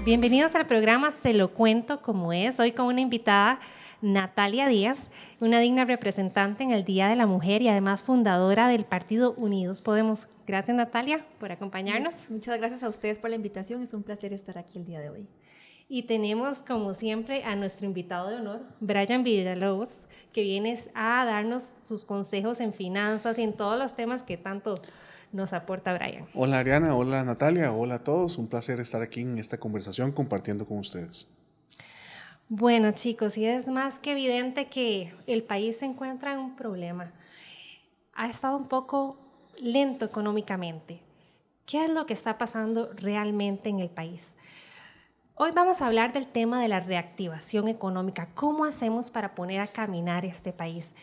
Bienvenidos al programa Se lo cuento como es. Hoy con una invitada, Natalia Díaz, una digna representante en el Día de la Mujer y además fundadora del partido Unidos Podemos. Gracias, Natalia, por acompañarnos. Muchas gracias a ustedes por la invitación. Es un placer estar aquí el día de hoy. Y tenemos, como siempre, a nuestro invitado de honor, Brian Villalobos, que viene a darnos sus consejos en finanzas y en todos los temas que tanto nos aporta Brian. Hola Ariana, hola Natalia, hola a todos. Un placer estar aquí en esta conversación compartiendo con ustedes. Bueno, chicos, y es más que evidente que el país se encuentra en un problema. Ha estado un poco lento económicamente. ¿Qué es lo que está pasando realmente en el país? Hoy vamos a hablar del tema de la reactivación económica. ¿Cómo hacemos para poner a caminar este país?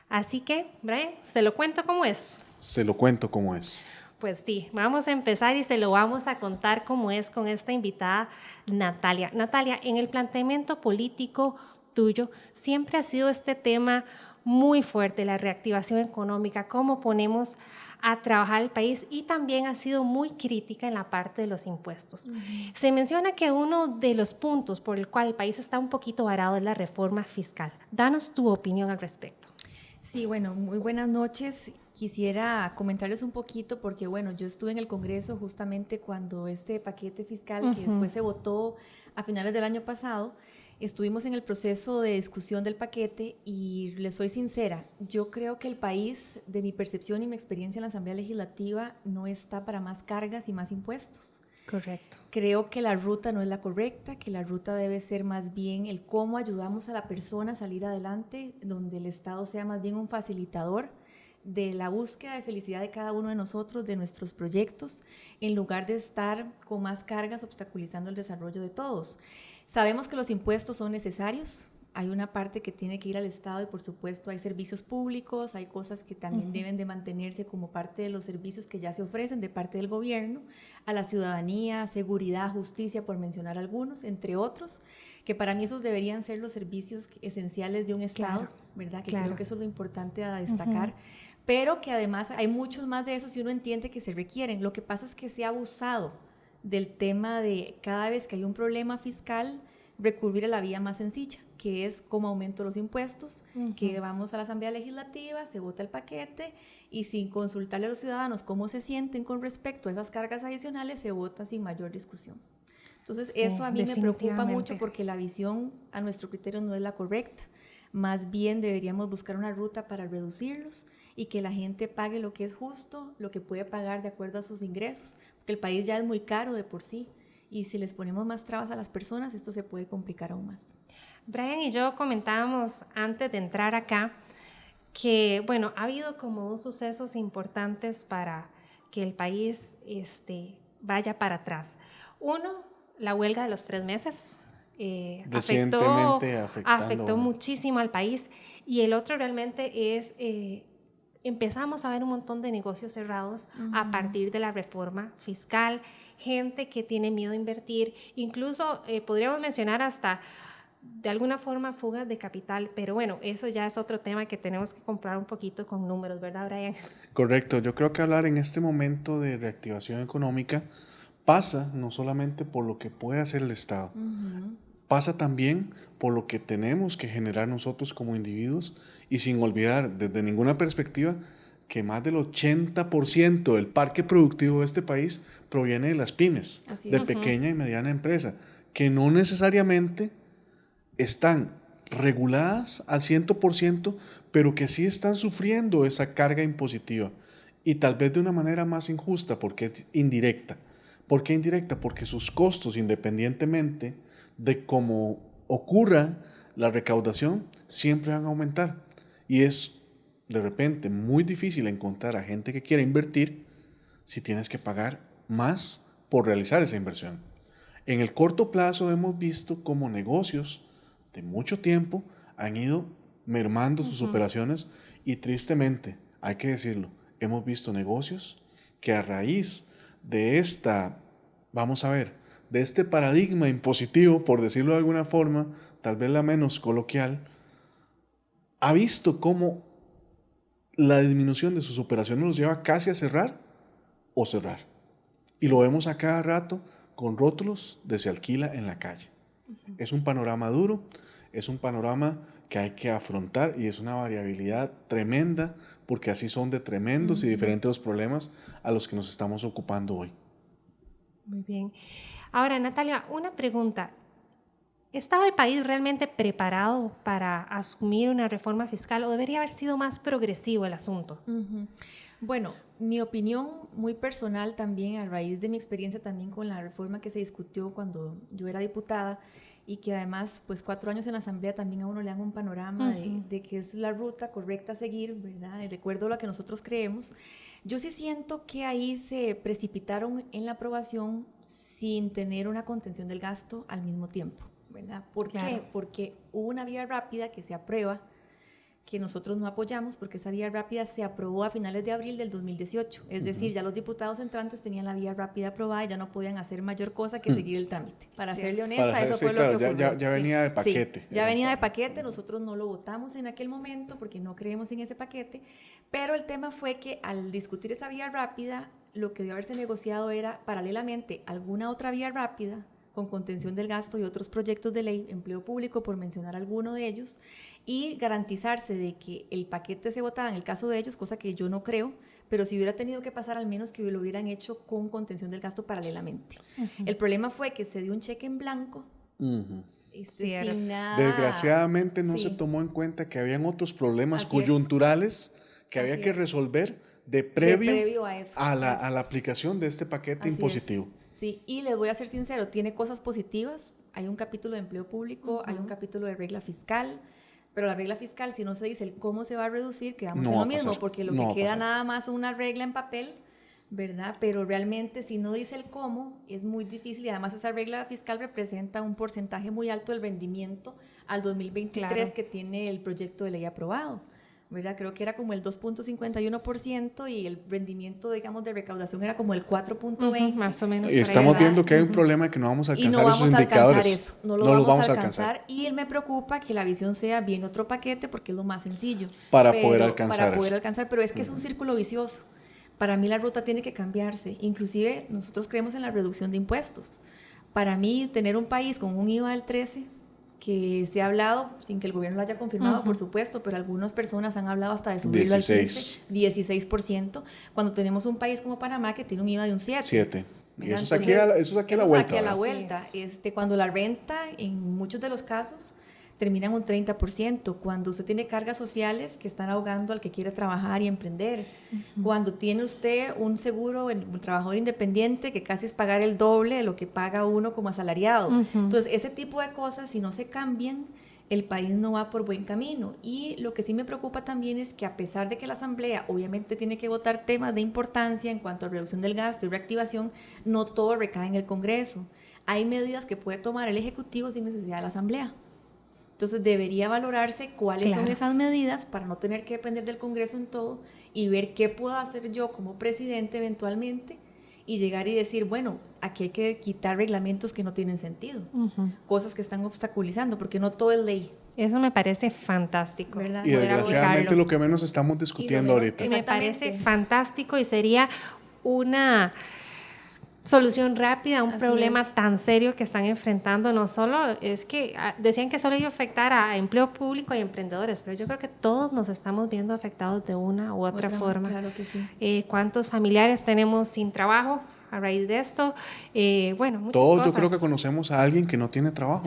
Así que, Brian, ¿se lo cuento cómo es? Se lo cuento cómo es. Pues sí, vamos a empezar y se lo vamos a contar cómo es con esta invitada, Natalia. Natalia, en el planteamiento político tuyo siempre ha sido este tema muy fuerte, la reactivación económica, cómo ponemos a trabajar el país, y también ha sido muy crítica en la parte de los impuestos. Se menciona que uno de los puntos por el cual el país está un poquito varado es la reforma fiscal. Danos tu opinión al respecto. Sí, bueno, muy buenas noches. Quisiera comentarles un poquito porque, bueno, yo estuve en el Congreso justamente cuando este paquete fiscal, que después se votó a finales del año pasado, estuvimos en el proceso de discusión del paquete y les soy sincera, yo creo que el país, de mi percepción y mi experiencia en la Asamblea Legislativa, no está para más cargas y más impuestos. Correcto. Creo que la ruta no es la correcta, que la ruta debe ser más bien el cómo ayudamos a la persona a salir adelante, donde el Estado sea más bien un facilitador de la búsqueda de felicidad de cada uno de nosotros, de nuestros proyectos, en lugar de estar con más cargas obstaculizando el desarrollo de todos. Sabemos que los impuestos son necesarios, hay una parte que tiene que ir al Estado y por supuesto hay servicios públicos, hay cosas que también deben de mantenerse como parte de los servicios que ya se ofrecen de parte del gobierno a la ciudadanía, seguridad, justicia, por mencionar algunos, entre otros, que para mí esos deberían ser los servicios esenciales de un Estado, ¿verdad? Que creo que eso es lo importante a destacar, pero que además hay muchos más de esos y uno entiende que se requieren. Lo que pasa es que se ha abusado del tema de cada vez que hay un problema fiscal, recurrir a la vía más sencilla, que es cómo aumento los impuestos, que vamos a la Asamblea Legislativa, se vota el paquete y sin consultarle a los ciudadanos cómo se sienten con respecto a esas cargas adicionales, se vota sin mayor discusión. Entonces, sí, eso a mí me preocupa mucho porque la visión a nuestro criterio no es la correcta. Más bien deberíamos buscar una ruta para reducirlos y que la gente pague lo que es justo, lo que puede pagar de acuerdo a sus ingresos, porque el país ya es muy caro de por sí. Y si les ponemos más trabas a las personas, esto se puede complicar aún más. Brian y yo comentábamos antes de entrar acá que, bueno, ha habido como dos sucesos importantes para que el país vaya para atrás. Uno, la huelga de los 3 meses. Afectó muchísimo al país. Y el otro realmente es... empezamos a ver un montón de negocios cerrados a partir de la reforma fiscal, gente que tiene miedo a invertir, incluso podríamos mencionar hasta de alguna forma fugas de capital, pero bueno, eso ya es otro tema que tenemos que comprar un poquito con números, ¿verdad, Brian? Correcto, yo creo que hablar en este momento de reactivación económica pasa no solamente por lo que puede hacer el Estado, pasa también por lo que tenemos que generar nosotros como individuos y sin olvidar desde ninguna perspectiva que más del 80% del parque productivo de este país proviene de las pymes, de pequeña y mediana empresa, que no necesariamente están reguladas al 100%, pero que sí están sufriendo esa carga impositiva y tal vez de una manera más injusta porque es indirecta. ¿Por qué indirecta? Porque sus costos, independientemente de cómo ocurra la recaudación, siempre van a aumentar. Y es de repente muy difícil encontrar a gente que quiera invertir si tienes que pagar más por realizar esa inversión. En el corto plazo hemos visto cómo negocios de mucho tiempo han ido mermando sus operaciones y tristemente, hay que decirlo, hemos visto negocios que a raíz de de este paradigma impositivo, por decirlo de alguna forma, tal vez la menos coloquial, ha visto cómo la disminución de sus operaciones los lleva casi a cerrar o cerrar. Y lo vemos a cada rato con rótulos de se alquila en la calle. Es un panorama duro, es un panorama que hay que afrontar y es una variabilidad tremenda porque así son de tremendos y diferentes los problemas a los que nos estamos ocupando hoy. Muy bien. Ahora, Natalia, una pregunta. ¿Estaba el país realmente preparado para asumir una reforma fiscal o debería haber sido más progresivo el asunto? Bueno, mi opinión muy personal también, a raíz de mi experiencia también con la reforma que se discutió cuando yo era diputada, y que además, pues 4 años en la Asamblea también a uno le dan un panorama de qué es la ruta correcta a seguir, ¿verdad? De acuerdo a lo que nosotros creemos. Yo sí siento que ahí se precipitaron en la aprobación sin tener una contención del gasto al mismo tiempo, ¿verdad? ¿Por qué? Porque hubo una vía rápida que se aprueba, que nosotros no apoyamos, porque esa vía rápida se aprobó a finales de abril del 2018. Es decir, ya los diputados entrantes tenían la vía rápida aprobada y ya no podían hacer mayor cosa que seguir el trámite. Para serle honesta, eso fue lo que ocurrió. Ya venía de paquete. Sí, ya venía de paquete, nosotros no lo votamos en aquel momento porque no creemos en ese paquete, pero el tema fue que al discutir esa vía rápida, lo que debió haberse negociado era paralelamente alguna otra vía rápida con contención del gasto y otros proyectos de ley, empleo público, por mencionar alguno de ellos, y garantizarse de que el paquete se votara en el caso de ellos, cosa que yo no creo, pero si hubiera tenido que pasar, al menos que lo hubieran hecho con contención del gasto paralelamente. El problema fue que se dio un cheque en blanco, sin nada. Desgraciadamente no se tomó en cuenta que habían otros problemas coyunturales que había que resolver de previo a la aplicación de este paquete impositivo. Sí, y les voy a ser sincero, tiene cosas positivas, hay un capítulo de empleo público, hay un capítulo de regla fiscal, pero la regla fiscal, si no se dice el cómo se va a reducir, quedamos en lo mismo, porque lo que queda nada más es una regla en papel, ¿verdad? Pero realmente si no dice el cómo, es muy difícil, y además esa regla fiscal representa un porcentaje muy alto del rendimiento al 2023 que tiene el proyecto de ley aprobado, ¿verdad? Creo que era como el 2.51% y el rendimiento, digamos, de recaudación era como el 4.20%. Más o menos. Y estamos viendo que hay un problema que no vamos a alcanzar esos indicadores. No lo vamos a alcanzar. Y me preocupa que la visión sea bien otro paquete porque es lo más sencillo. Para poder alcanzar. Pero es que es un círculo vicioso. Para mí la ruta tiene que cambiarse. Inclusive nosotros creemos en la reducción de impuestos. Para mí tener un país con un IVA del 13%, que se ha hablado, sin que el gobierno lo haya confirmado, por supuesto, pero algunas personas han hablado hasta de subirlo al 16%, cuando tenemos un país como Panamá que tiene un IVA de un 7%. Y eso es aquí a la vuelta. A la vuelta. Cuando la renta, en muchos de los casos, termina en un 30%, cuando usted tiene cargas sociales que están ahogando al que quiere trabajar y emprender, cuando tiene usted un seguro, un trabajador independiente que casi es pagar el doble de lo que paga uno como asalariado. Entonces, ese tipo de cosas, si no se cambian, el país no va por buen camino. Y lo que sí me preocupa también es que a pesar de que la Asamblea obviamente tiene que votar temas de importancia en cuanto a reducción del gasto y reactivación, no todo recae en el Congreso. Hay medidas que puede tomar el Ejecutivo sin necesidad de la Asamblea. Entonces debería valorarse cuáles son esas medidas para no tener que depender del Congreso en todo y ver qué puedo hacer yo como presidente eventualmente y llegar y decir, bueno, aquí hay que quitar reglamentos que no tienen sentido, cosas que están obstaculizando, porque no todo es ley. Eso me parece fantástico, ¿verdad? Y desgraciadamente lo que menos estamos discutiendo ahorita. Me parece fantástico y sería una solución rápida a un problema tan serio que están enfrentando. No solo es que decían que solo iba a afectar a empleo público y emprendedores, pero yo creo que todos nos estamos viendo afectados de una u otra forma. Claro que sí. ¿Cuántos familiares tenemos sin trabajo a raíz de esto? Bueno, muchas todos cosas. Yo creo que conocemos a alguien que no tiene trabajo.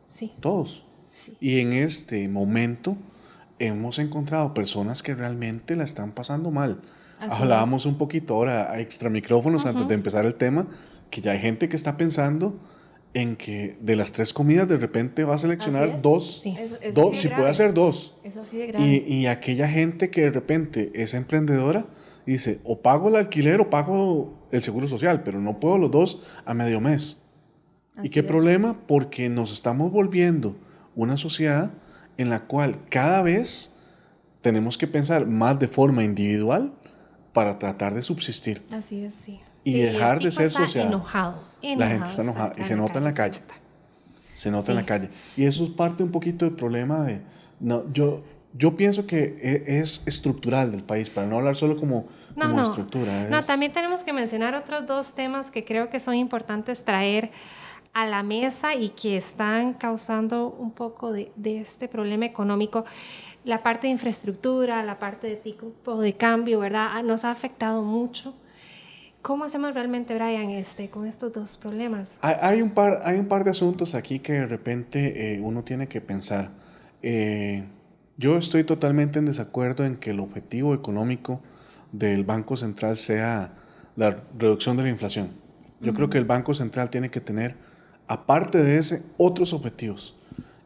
Sí. Todos. Sí. Y en este momento hemos encontrado personas que realmente la están pasando mal. Hablábamos un poquito ahora a extra micrófonos antes de empezar el tema, que ya hay gente que está pensando en que de las 3 comidas de repente va a seleccionar 2, si puede hacer 2. Eso así de grave. Y aquella gente que de repente es emprendedora dice, o pago el alquiler o pago el seguro social, pero no puedo los 2 a medio mes. ¿Y qué problema? Porque nos estamos volviendo una sociedad en la cual cada vez tenemos que pensar más de forma individual para tratar de subsistir. Así es, sí. Y dejar de ser sociedad. La gente está enojada y se nota en la calle. Se nota en la calle. Y eso es parte un poquito del problema de... yo pienso que es estructural del país, para no hablar solo como estructura. No, también tenemos que mencionar otros dos temas que creo que son importantes traer a la mesa y que están causando un poco de este problema económico. La parte de infraestructura, la parte de tipo de cambio, ¿verdad? Nos ha afectado mucho. ¿Cómo hacemos realmente, Brian, con estos dos problemas? Hay un par de asuntos aquí que de repente uno tiene que pensar. Yo estoy totalmente en desacuerdo en que el objetivo económico del Banco Central sea la reducción de la inflación. Yo creo que el Banco Central tiene que tener, aparte de ese, otros objetivos.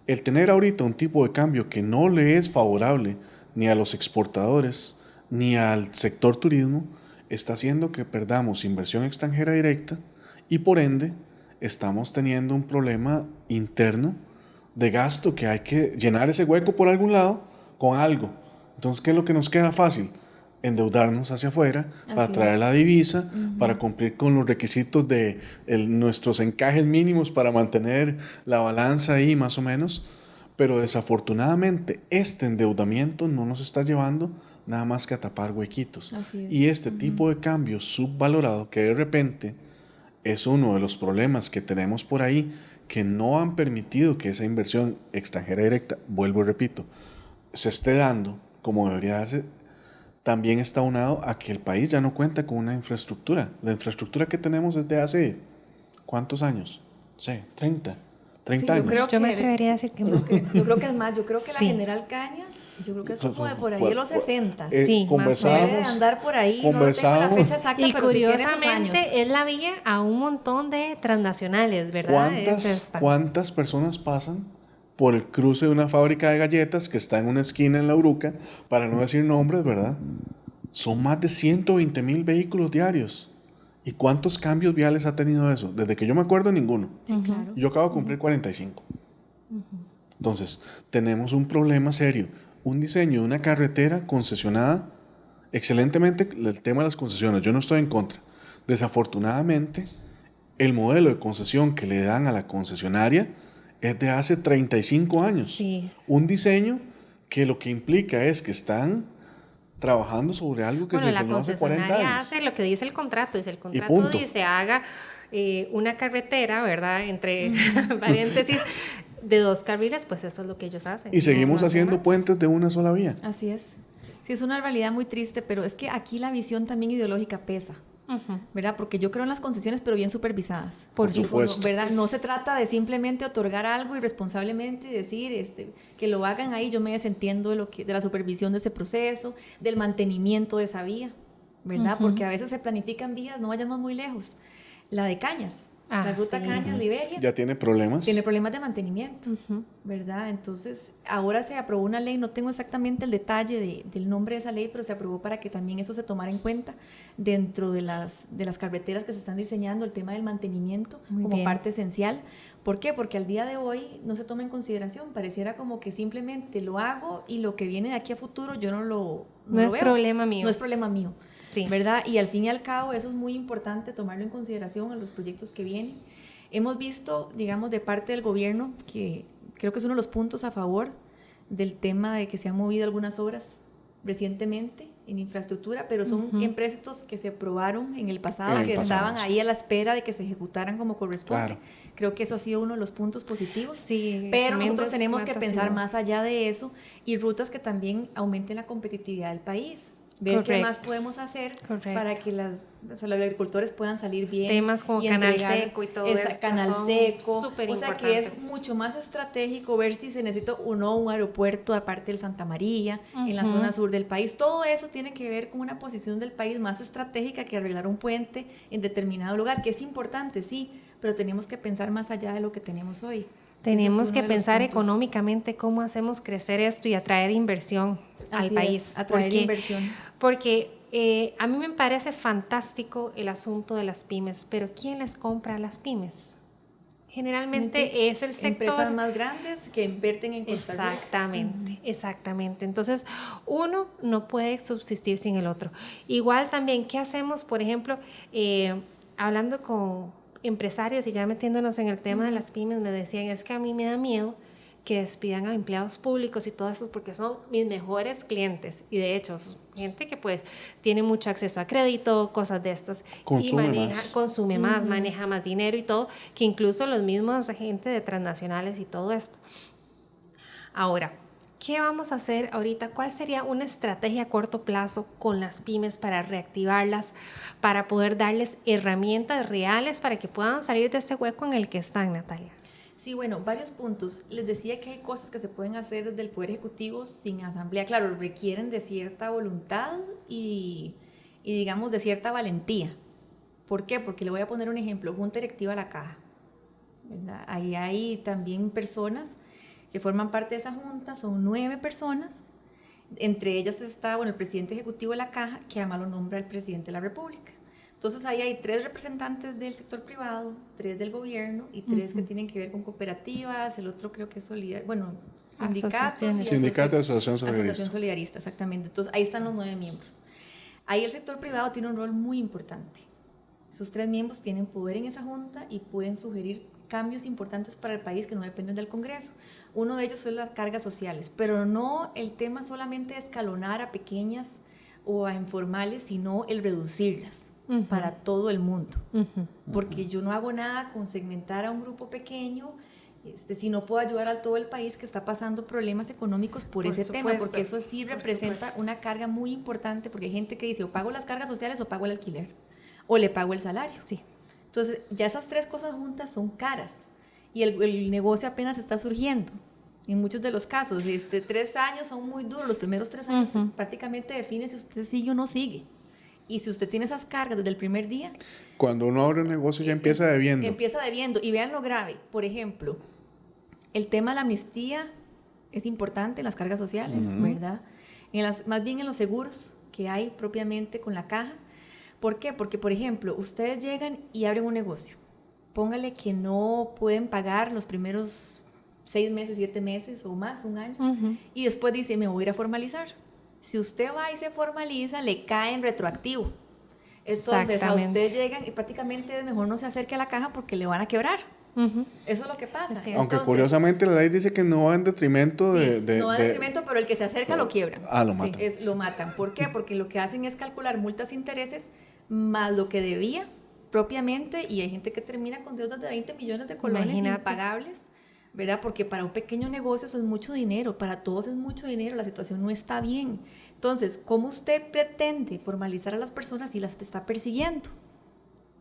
El tener ahorita un tipo de cambio que no le es favorable ni a los exportadores ni al sector turismo está haciendo que perdamos inversión extranjera directa y por ende estamos teniendo un problema interno de gasto que hay que llenar ese hueco por algún lado con algo. Entonces, ¿qué es lo que nos queda fácil? Endeudarnos hacia afuera para traer la divisa, para cumplir con los requisitos de nuestros encajes mínimos para mantener la balanza ahí más o menos. Pero desafortunadamente este endeudamiento no nos está llevando nada más que a tapar huequitos. Y este tipo de cambio subvalorado que de repente es uno de los problemas que tenemos por ahí, que no han permitido que esa inversión extranjera directa, vuelvo y repito, se esté dando como debería darse, también está unado a que el país ya no cuenta con una infraestructura. La infraestructura que tenemos desde hace, ¿cuántos años? Sí, 30 años. Yo me atrevería a decir que más. Yo creo que es más, yo creo que Sí. la General Cañas, yo creo que es como de por ahí de los 60. Sí, Debe de andar por ahí, no tengo la fecha exacta, y pero sí tiene sus años. curiosamente es la vía a un montón de transnacionales, ¿verdad? ¿Cuántas personas pasan por el cruce de una fábrica de galletas que está en una esquina en La Uruca, para no decir nombres, ¿verdad? Son más de 120,000 vehículos diarios. ¿Y cuántos cambios viales ha tenido eso? Desde que yo me acuerdo, ninguno. Sí, claro. Yo acabo de cumplir 45. Entonces, tenemos un problema serio. Un diseño de una carretera concesionada, excelentemente el tema de las concesiones, yo no estoy en contra. Desafortunadamente, el modelo de concesión que le dan a la concesionaria es de hace 35 años. Sí. Un diseño que lo que implica es que están trabajando sobre algo que se diseñó hace 40 años. La concesionaria hace lo que dice el contrato. Dice el contrato dice haga una carretera, ¿verdad? Entre paréntesis, de 2 carriles, pues eso es lo que ellos hacen. Y seguimos haciendo puentes de una sola vía. Así es. Sí, es una realidad muy triste, pero es que aquí la visión también ideológica pesa. ¿Verdad? Porque yo creo en las concesiones, pero bien supervisadas. Por supuesto. ¿Verdad? No se trata de simplemente otorgar algo irresponsablemente y decir que lo hagan ahí. Yo me desentiendo de la supervisión de ese proceso, del mantenimiento de esa vía, ¿verdad? Porque a veces se planifican vías, no vayamos muy lejos. La de Cañas, la ruta Cañas-Liberia. ¿Ya tiene problemas? Tiene problemas de mantenimiento, ¿verdad? Entonces, ahora se aprobó una ley, no tengo exactamente el detalle del nombre de esa ley, pero se aprobó para que también eso se tomara en cuenta dentro de las carreteras que se están diseñando, el tema del mantenimiento como parte esencial. ¿Por qué? Porque al día de hoy no se toma en consideración, pareciera como que simplemente lo hago y lo que viene de aquí a futuro yo no lo es veo. Problema mío. No es problema mío. Sí. ¿Verdad? Y al fin y al cabo eso es muy importante tomarlo en consideración en los proyectos que vienen. Hemos visto, digamos, de parte del gobierno, que creo que es uno de los puntos a favor del tema de que se han movido algunas obras recientemente en infraestructura, pero son empréstitos que se aprobaron en el pasado, estaban ahí a la espera de que se ejecutaran como corresponde. Claro. Creo que eso ha sido uno de los puntos positivos, pero nosotros tenemos que pensar más allá de eso y rutas que también aumenten la competitividad del país. Ver qué más podemos hacer para que los agricultores puedan salir bien. Temas como canal seco y todo eso. Canal seco. O sea que es mucho más estratégico ver si se necesita o no un aeropuerto aparte del Santa María, en la zona sur del país. Todo eso tiene que ver con una posición del país más estratégica que arreglar un puente en determinado lugar, que es importante, sí, pero tenemos que pensar más allá de lo que tenemos hoy. Tenemos que pensar económicamente cómo hacemos crecer esto y atraer inversión al país. Atraer inversión. Porque a mí me parece fantástico el asunto de las pymes, pero ¿quién les compra a las pymes? Generalmente es el sector. Empresas más grandes que invierten en Costa Rica. Exactamente. Entonces, uno no puede subsistir sin el otro. Igual también, ¿qué hacemos? Por ejemplo, hablando con empresarios y ya metiéndonos en el tema de las pymes, me decían, es que a mí me da miedo que despidan a empleados públicos y todo eso, porque son mis mejores clientes. Y de hecho, son gente que pues tiene mucho acceso a crédito, cosas de estas. Consume más, maneja más dinero y todo, que incluso los mismos agentes de transnacionales y todo esto. Ahora, ¿qué vamos a hacer ahorita? ¿Cuál sería una estrategia a corto plazo con las pymes para reactivarlas, para poder darles herramientas reales para que puedan salir de ese hueco en el que están, Natalia? Sí, bueno, varios puntos. Les decía que hay cosas que se pueden hacer desde el Poder Ejecutivo sin asamblea. Claro, requieren de cierta voluntad y digamos de cierta valentía. ¿Por qué? Porque le voy a poner un ejemplo. Junta Directiva de la Caja, ¿verdad? Ahí hay también personas que forman parte de esa junta, son 9 personas, entre ellas está, el presidente ejecutivo de la Caja, que además lo nombra el presidente de la República. Entonces ahí hay 3 representantes del sector privado, 3 del gobierno y 3 que tienen que ver con cooperativas, el otro creo que es sindicatos. Sindicato de Asociación Solidarista. Asociación Solidarista, exactamente. Entonces ahí están los 9 miembros. Ahí el sector privado tiene un rol muy importante. Esos 3 miembros tienen poder en esa junta y pueden sugerir cambios importantes para el país que no dependen del Congreso. Uno de ellos son las cargas sociales, pero no el tema solamente de escalonar a pequeñas o a informales, sino el reducirlas para todo el mundo. Porque yo no hago nada con segmentar a un grupo pequeño si no puedo ayudar a todo el país que está pasando problemas económicos por ese tema, porque eso sí representa una carga muy importante, porque hay gente que dice o pago las cargas sociales o pago el alquiler, o le pago el salario. Sí. Entonces, ya esas 3 cosas juntas son caras y el negocio apenas está surgiendo. En muchos de los casos, 3 años son muy duros, los primeros 3 años prácticamente define si usted sigue o no sigue. Y si usted tiene esas cargas desde el primer día... Cuando uno abre un negocio ya empieza debiendo. Empieza debiendo. Y vean lo grave. Por ejemplo, el tema de la amnistía es importante en las cargas sociales, ¿verdad? Más bien en los seguros que hay propiamente con la Caja. ¿Por qué? Porque, por ejemplo, ustedes llegan y abren un negocio. Póngale que no pueden pagar los primeros 6 meses, 7 meses o más, un año. Y después dice, me voy a ir a formalizar. Si usted va y se formaliza, le cae en retroactivo. Entonces, a usted llegan y prácticamente es mejor no se acerque a la Caja porque le van a quebrar. Eso es lo que pasa. Sí. Aunque curiosamente la ley dice que no va en detrimento no va en detrimento, pero el que se acerca lo quiebran. Lo matan. Lo matan. ¿Por qué? Porque lo que hacen es calcular multas e intereses más lo que debía propiamente, y hay gente que termina con deudas de 20 millones de colones impagables, ¿verdad? Porque para un pequeño negocio eso es mucho dinero, para todos es mucho dinero, la situación no está bien. Entonces, ¿cómo usted pretende formalizar a las personas si las está persiguiendo?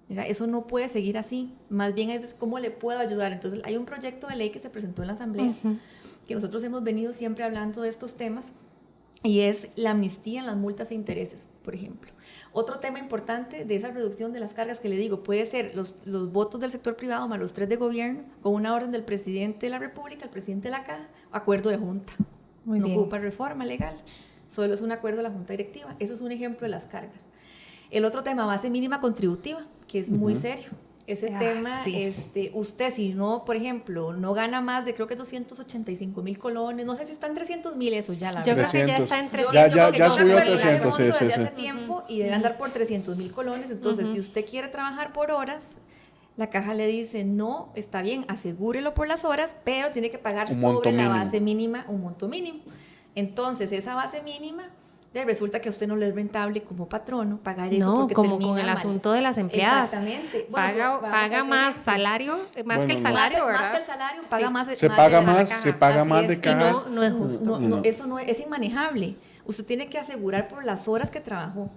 Mira, eso no puede seguir así, más bien es cómo le puedo ayudar. Entonces, hay un proyecto de ley que se presentó en la Asamblea, que nosotros hemos venido siempre hablando de estos temas, y es la amnistía en las multas e intereses, por ejemplo. Otro tema importante de esa reducción de las cargas que le digo, puede ser los votos del sector privado más los 3 de gobierno, con una orden del presidente de la República, el presidente de la Caja, acuerdo de junta. No ocupa reforma legal, solo es un acuerdo de la junta directiva. Eso es un ejemplo de las cargas. El otro tema, base mínima contributiva, que es muy serio. Ese tema, usted si no, por ejemplo, no gana más de creo que 285,000 colones, no sé si está en 300,000 eso ya, la verdad. Yo creo que ya está en 300. Ya subió a 300, sí. Hace tiempo y debe andar por 300,000 colones, entonces si usted quiere trabajar por horas, la Caja le dice, no, está bien, asegúrelo por las horas, pero tiene que pagar sobre la base mínima un monto mínimo. Entonces, esa base mínima... resulta que a usted no le es rentable como patrono pagar eso porque como termina con el mal. asunto de las empleadas. Exactamente. Paga más salario, más que el salario, ¿verdad? Más que el salario, paga más. Se paga más de Caja. Y no es justo. Eso no es inmanejable. Usted tiene que asegurar por las horas que trabajó.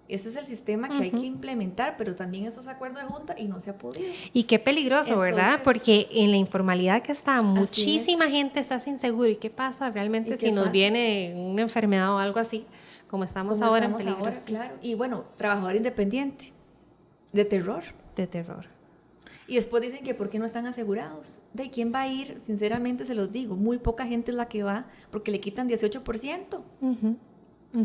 Ese es el sistema que hay que implementar, pero también esos acuerdos de junta y no se ha podido. Y qué peligroso, ¿verdad? Porque en la informalidad que está, muchísima gente está sin seguro. ¿Y qué pasa realmente si nos viene una enfermedad o algo así? Como estamos ahora en peligro. Claro. Y bueno, trabajador independiente, de terror. De terror. Y después dicen que ¿por qué no están asegurados? ¿De quién va a ir? Sinceramente se los digo, muy poca gente es la que va porque le quitan 18%.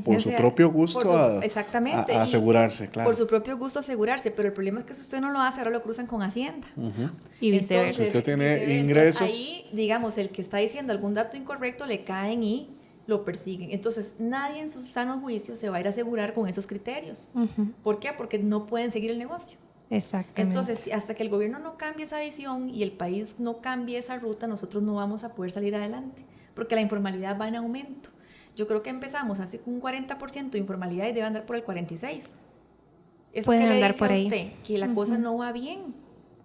Por su propio gusto exactamente, a asegurarse, claro. Por su propio gusto asegurarse, pero el problema es que si usted no lo hace, ahora lo cruzan con Hacienda. Y viceversa. Si usted tiene ingresos... Ahí, digamos, el que está diciendo algún dato incorrecto le caen y lo persiguen. Entonces, nadie en su sano juicio se va a ir a asegurar con esos criterios. ¿Por qué? Porque no pueden seguir el negocio. Exactamente. Entonces, hasta que el gobierno no cambie esa visión y el país no cambie esa ruta, nosotros no vamos a poder salir adelante, porque la informalidad va en aumento. Yo creo que empezamos hace un 40% de informalidad y debe andar por el 46%. ¿Eso Puede qué le andar dice por a ahí. usted? Que la cosa no va bien.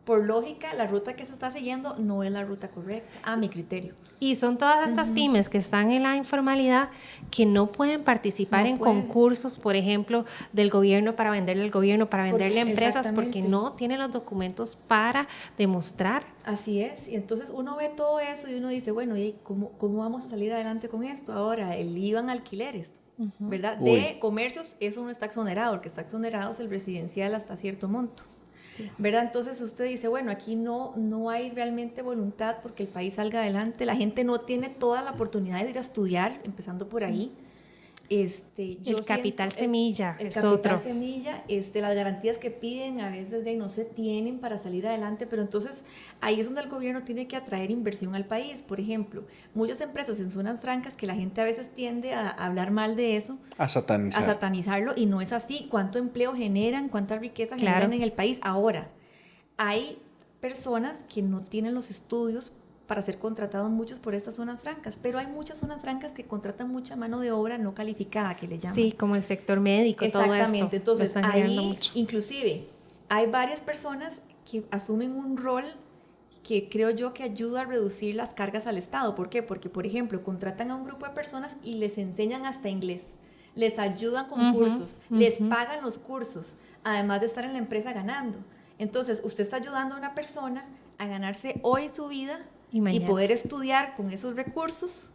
Por lógica, la ruta que se está siguiendo no es la ruta correcta, a mi criterio. Y son todas estas pymes que están en la informalidad que no pueden participar No en pueden. concursos, por ejemplo, del gobierno para venderle al gobierno, para venderle a empresas, porque Exactamente. no tienen los documentos para demostrar. Así es, y entonces uno ve todo eso y uno dice, bueno, ¿y cómo vamos a salir adelante con esto? Ahora, el IVA en alquileres, ¿verdad? Uy. De comercios, eso no está exonerado, el que está exonerado es el residencial hasta cierto monto. Sí. ¿Verdad? Entonces usted dice, bueno, aquí no hay realmente voluntad porque el país salga adelante, la gente no tiene toda la oportunidad de ir a estudiar, empezando por ahí. El capital semilla el es capital otro. semilla, las garantías que piden a veces no se tienen para salir adelante, pero entonces ahí es donde el gobierno tiene que atraer inversión al país. Por ejemplo, muchas empresas en zonas francas que la gente a veces tiende a hablar mal de eso, A satanizar. a satanizarlo, y no es así. ¿Cuánto empleo generan? ¿Cuánta riqueza Claro. generan en el país? Ahora, hay personas que no tienen los estudios para ser contratados, muchos por estas zonas francas, pero hay muchas zonas francas que contratan mucha mano de obra no calificada, que le llaman. Sí, como el sector médico, todo eso. Exactamente, entonces lo están generando ahí mucho. inclusive hay varias personas que asumen un rol que creo yo que ayuda a reducir las cargas al Estado. ¿Por qué? Porque, por ejemplo, contratan a un grupo de personas y les enseñan hasta inglés, les ayudan con cursos, les pagan los cursos, además de estar en la empresa ganando. Entonces, usted está ayudando a una persona a ganarse hoy su vida y poder estudiar con esos recursos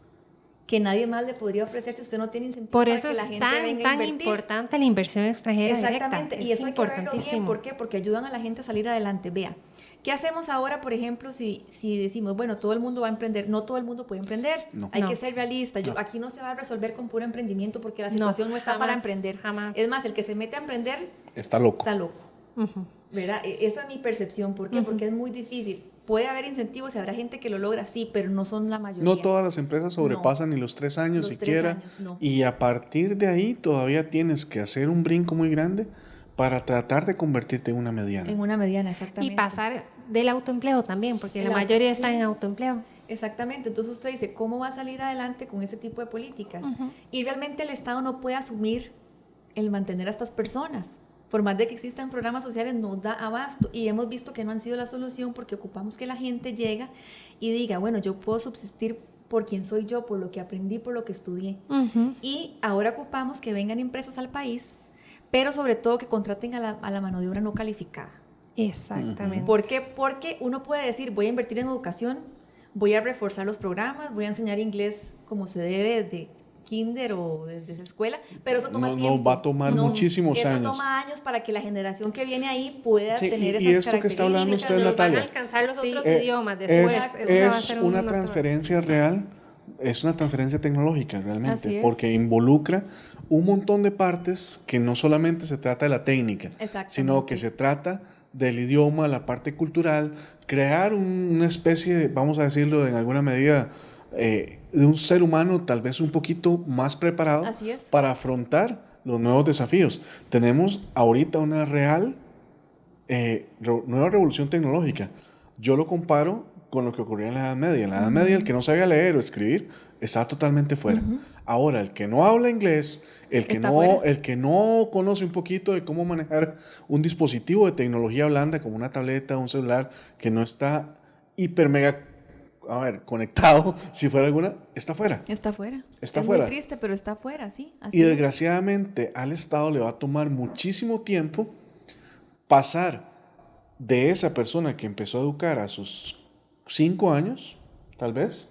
que nadie más le podría ofrecer si usted no tiene incentivos Por para eso que la es gente venga a tan invertir. importante la inversión extranjera Exactamente, directa. y Es eso hay que verlo bien. importantísimo. ¿Por qué? Porque ayudan a la gente a salir adelante. Vea, ¿qué hacemos ahora, por ejemplo, si decimos, bueno, todo el mundo va a emprender? No todo el mundo puede emprender. No. Hay No. que ser realista. No. Aquí no se va a resolver con puro emprendimiento porque la situación no está para jamás, emprender. jamás. Es más, el que se mete a emprender Está loco. está loco. Ujú. ¿Verdad? Esa es mi percepción. ¿Por qué? Porque es muy difícil. Puede haber incentivos y habrá gente que lo logra, sí, pero no son la mayoría. No todas las empresas sobrepasan ni los 3 años Los 3 siquiera. años, no. Y a partir de ahí todavía tienes que hacer un brinco muy grande para tratar de convertirte en una mediana. En una mediana, exactamente. Y pasar del autoempleo también, porque la El mayoría auto, está sí. en autoempleo. Exactamente, entonces usted dice, ¿cómo va a salir adelante con ese tipo de políticas? Y realmente el Estado no puede asumir el mantener a estas personas. Por más de que existan programas sociales, nos da abasto. Y hemos visto que no han sido la solución porque ocupamos que la gente llega y diga, bueno, yo puedo subsistir por quien soy yo, por lo que aprendí, por lo que estudié. Y ahora ocupamos que vengan empresas al país, pero sobre todo que contraten a la mano de obra no calificada. Exactamente. ¿Por qué? Porque uno puede decir, voy a invertir en educación, voy a reforzar los programas, voy a enseñar inglés como se debe de kinder o desde esa escuela, pero eso toma tiempo. No, va a tomar muchísimos años. Eso toma años para que la generación que viene ahí pueda Sí, tener y esas esto que está hablando características. usted, Nos van a Natalia, alcanzar los Sí. otros idiomas después. Eso va a es ser una otro- transferencia real, es una transferencia tecnológica realmente, Así es. porque involucra un montón de partes que no solamente se trata de la técnica, Exactamente. sino que se trata del idioma, la parte cultural, crear una especie de, vamos a decirlo en alguna medida, de un ser humano tal vez un poquito más preparado Así es. para afrontar los nuevos desafíos. Tenemos ahorita una real nueva revolución tecnológica. Yo lo comparo con lo que ocurría en la Edad Media. En la Edad Media el que no sabía leer o escribir estaba totalmente fuera. Ahora, el que no habla inglés, el que no conoce un poquito de cómo manejar un dispositivo de tecnología blanda como una tableta o un celular que no está hiper mega conectado, si fuera alguna, está fuera. Está fuera. Está es fuera. muy triste, pero está fuera, sí. Así Y es. desgraciadamente al Estado le va a tomar muchísimo tiempo pasar de esa persona que empezó a educar a sus 5 años, tal vez,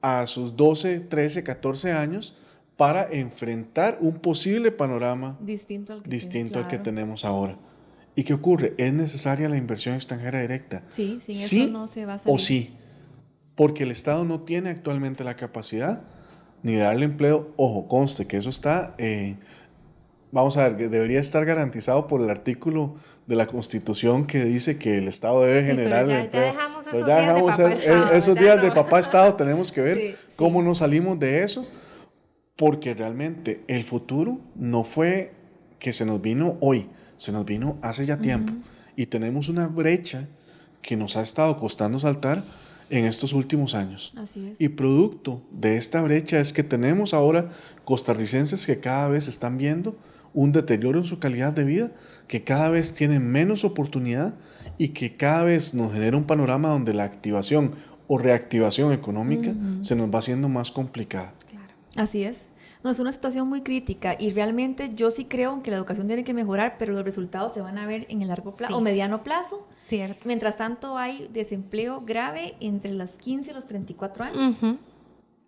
a sus 12, 13, 14 años, para enfrentar un posible panorama distinto al que claro. tenemos ahora. ¿Y qué ocurre? Es necesaria la inversión extranjera directa. Sí, sin Sí eso no se va a salir. o sí. Porque el Estado no tiene actualmente la capacidad ni de darle empleo. Ojo, conste que eso está, vamos a ver, que debería estar garantizado por el artículo de la Constitución que dice que el Estado debe Sí, generar pero el ya empleo. dejamos Pero esos ya días de dejamos papá Estado, esos ya días no. de papá Estado. Tenemos que ver Sí, cómo sí. nos salimos de eso, porque realmente el futuro no fue que se nos vino hoy, se nos vino hace ya tiempo. y tenemos una brecha que nos ha estado costando saltar en estos últimos años. Así es. Y producto de esta brecha es que tenemos ahora costarricenses que cada vez están viendo un deterioro en su calidad de vida, que cada vez tienen menos oportunidad y que cada vez nos genera un panorama donde la activación o reactivación económica se nos va haciendo más complicada. Claro. Así es. No, es una situación muy crítica y realmente yo sí creo que la educación tiene que mejorar, pero los resultados se van a ver en el largo plazo o mediano plazo. Cierto. Mientras tanto hay desempleo grave entre los 15 y los 34 años.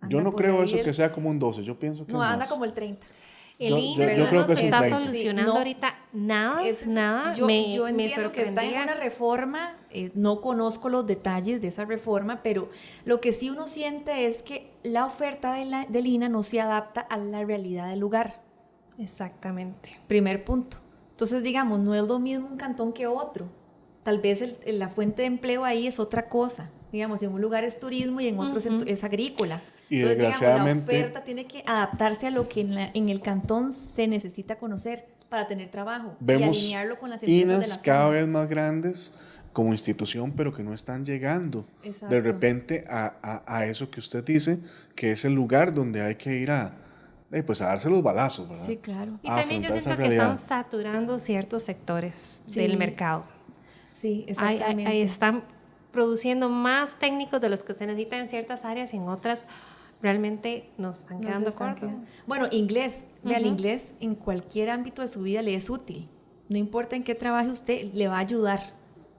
Yo no creo eso que sea como un 12, yo pienso que no, es anda más. como el 30. El INE yo creo que no es un está 30. solucionando Sí, no. ahorita nada. Yo me entiendo que está en sorprendía. una reforma, no conozco los detalles de esa reforma, pero lo que sí uno siente es que la oferta del INA no se adapta a la realidad del lugar. Exactamente. Primer punto. Entonces, digamos, no es lo mismo un cantón que otro. Tal vez la fuente de empleo ahí es otra cosa. Digamos, en un lugar es turismo y en otro es agrícola. Y Entonces, desgraciadamente, digamos, la oferta tiene que adaptarse a lo que en el cantón se necesita conocer para tener trabajo y vemos alinearlo con las empresas de INAs la zona. cada vez más grandes como institución, pero que no están llegando Exacto. de repente a eso que usted dice, que es el lugar donde hay que ir pues a darse los balazos, ¿verdad? Sí, claro. Y A también yo afrontar siento esa que están realidad. saturando ciertos sectores Sí. del mercado. Sí, Ahí exactamente. están produciendo más técnicos de los que se necesitan en ciertas áreas y en otras realmente nos están No quedando se están cortos. quedando. Bueno, inglés. Vea, el inglés en cualquier ámbito de su vida le es útil. No importa en qué trabaje usted, le va a ayudar.